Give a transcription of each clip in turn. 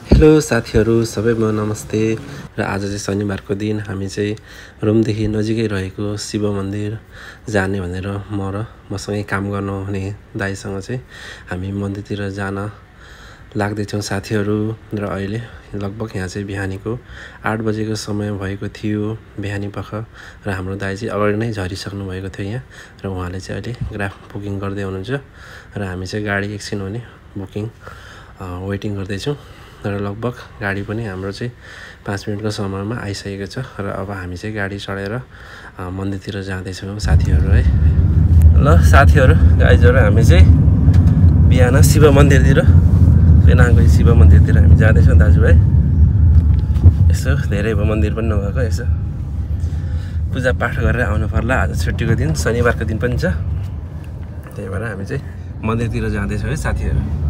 Hello साथीहरू सबैमा नमस्ते र आज चाहिँ शनिबारको दिन हामी चाहिँ रुमदेखि नजिकै रहेको शिव मन्दिर जाने भनेर मसँगै काम गर्नुहुने दाइसँग चाहिँ हामी मन्दिरतिर जान लाग्दैछौँ साथीहरू। र अहिले लगभग यहाँ चाहिँ बिहानीको 8 बजेको समय भएको थियो बिहानी पख। र हाम्रो दाइ चाहिँ अगाडि नै झरिसक्नु भएको थियो यहाँ र उहाँले चाहिँ अहिले ग्राफ बुकिङ गर्दै हुनुहुन्छ र हामी चाहिँ गाडी एकछिन हुने बुकिङ वेटिङ गर्दैछौँ। र लगभग गाडी पनि हाम्रो चाहिँ 5 मिनटको समयमा आइसकेको छ र अब हामी चाहिँ गाडी चढेर मन्दिरतिर जाँदैछौँ साथीहरू है। ल साथीहरू गाइजहरू हामी चाहिँ बिहान शिव मन्दिरतिर पेनाङको शिव मन्दिरतिर हामी जाँदैछौँ दाजुभाइ। यसो धेरै भयो मन्दिर पनि नगएको, यसो पूजापाठ गरेर आउनु पर्ला। आज छुट्टीको दिन शनिबारको दिन पनि छ, त्यही भएर हामी चाहिँ मन्दिरतिर जाँदैछौँ है साथीहरू।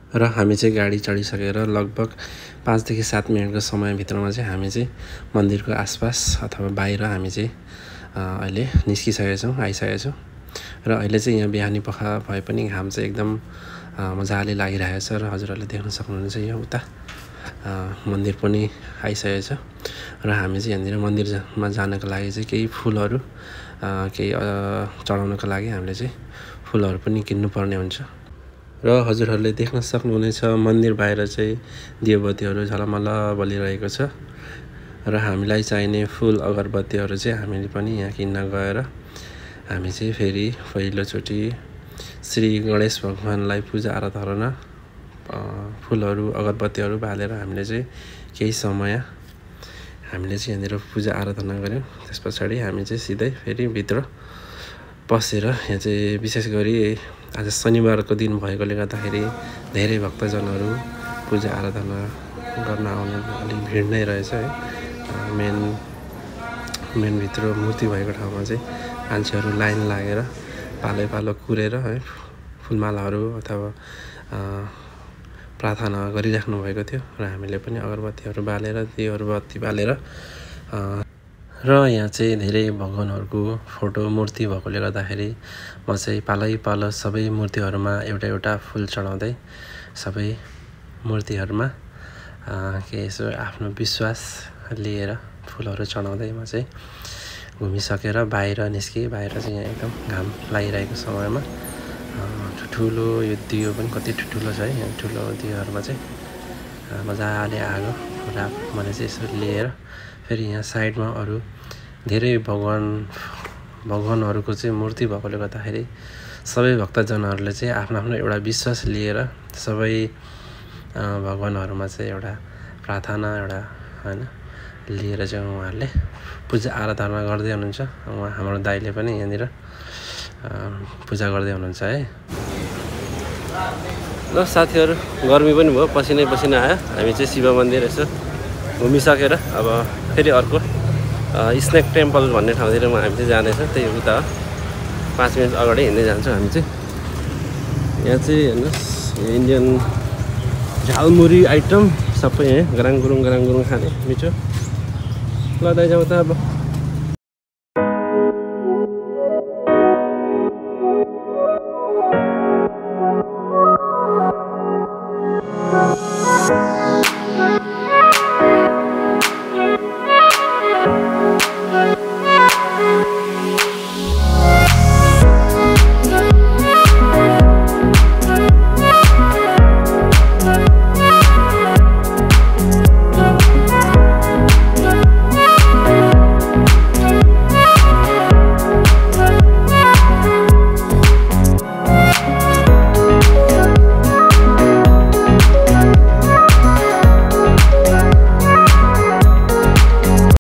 र हामी चाहिँ गाडी चढिसकेर लगभग 5 देखि 7 मिनटको समयभित्रमा चाहिँ हामी चाहिँ मन्दिरको आसपास अथवा बाहिर हामी चाहिँ अहिले निस्किसकेका छौँ, आइसकेका छौँ। र अहिले चाहिँ यहाँ बिहानी पख भए पनि घाम चाहिँ एकदम मजाले लागिरहेको छ र हजुरहरूले देख्न सक्नुहुन्छ यहाँ उता मन्दिर पनि आइसकेको छ। र हामी चाहिँ यहाँनिर मन्दिरमा जानको लागि चाहिँ केही फुलहरू केही चढाउनको लागि हामीले चाहिँ फुलहरू पनि किन्नुपर्ने हुन्छ। र हजुरहरूले देख्न सक्नुहुनेछ मन्दिर बाहिर चाहिँ दियोबत्तीहरू झलमल्ल बलिरहेको छ। र हामीलाई चाहिने फुल अगरबत्तीहरू चाहिँ हामीले पनि यहाँ किन्न गएर हामी चाहिँ फेरि पहिलोचोटि श्री गणेश भगवानलाई पूजा आराधना फुलहरू अगरबत्तीहरू बालेर हामीले चाहिँ केही समय हामीले चाहिँ यहाँनिर पूजा आराधना गऱ्यौँ। त्यस पछाडि हामी चाहिँ सिधै फेरि भित्र पसेर यहाँ चाहिँ विशेष गरी आज शनिबारको दिन भएकोले गर्दाखेरि धेरै भक्तजनहरू पूजा आराधना गर्न आउने अलिक भिड नै रहेछ है। मेन भित्र मूर्ति भएको ठाउँमा चाहिँ मान्छेहरू लाइन लागेर पालो कुरेर है फुलमालाहरू अथवा प्रार्थना गरिराख्नु भएको थियो र हामीले पनि अगरबत्तीहरू बालेर दियोहरू बत्ती बालेर र यहाँ चाहिँ धेरै भगवानहरूको फोटो मूर्ति भएकोले गर्दाखेरि म चाहिँ पालो सबै मूर्तिहरूमा एउटा फुल चढाउँदै सबै मूर्तिहरूमा के यसो आफ्नो विश्वास लिएर फुलहरू चढाउँदै म चाहिँ घुमिसकेर बाहिर निस्केँ। बाहिर चाहिँ यहाँ एकदम घाम लागिरहेको समयमा ठुलो यो दियो पनि कति ठुलो छ है। यहाँ ठुलो दियोहरूमा चाहिँ मजाले आगो राप मैले चाहिँ यसो लिएर फेरि यहाँ साइडमा अरू धेरै भगवानहरूको चाहिँ मूर्ति भएकोले गर्दाखेरि सबै भक्तजनहरूले चाहिँ आफ्नो एउटा विश्वास लिएर सबै भगवानहरूमा चाहिँ एउटा प्रार्थना एउटा होइन लिएर चाहिँ उहाँहरूले पूजा आराधना गर्दै हुनुहुन्छ। उहाँ हाम्रो दाइले पनि यहाँनिर पूजा गर्दै हुनुहुन्छ है। ल साथीहरू गर्मी पनि भयो, पसिनै आयो। हामी चाहिँ शिव मन्दिर यसो घुमिसकेर अब फेरि अर्को स्नेक टेम्पल भन्ने ठाउँतिर हामी चाहिँ जाँदैछौँ। त्यही उता 5 मिनट अगाडि हिँड्दै जान्छौँ हामी चाहिँ। यहाँ चाहिँ हेर्नुहोस् इन्डियन झालमुरी आइटम सबै यहाँ गराङ गुरुङ खाने मिठो। ल दाइ जाउँ त अब।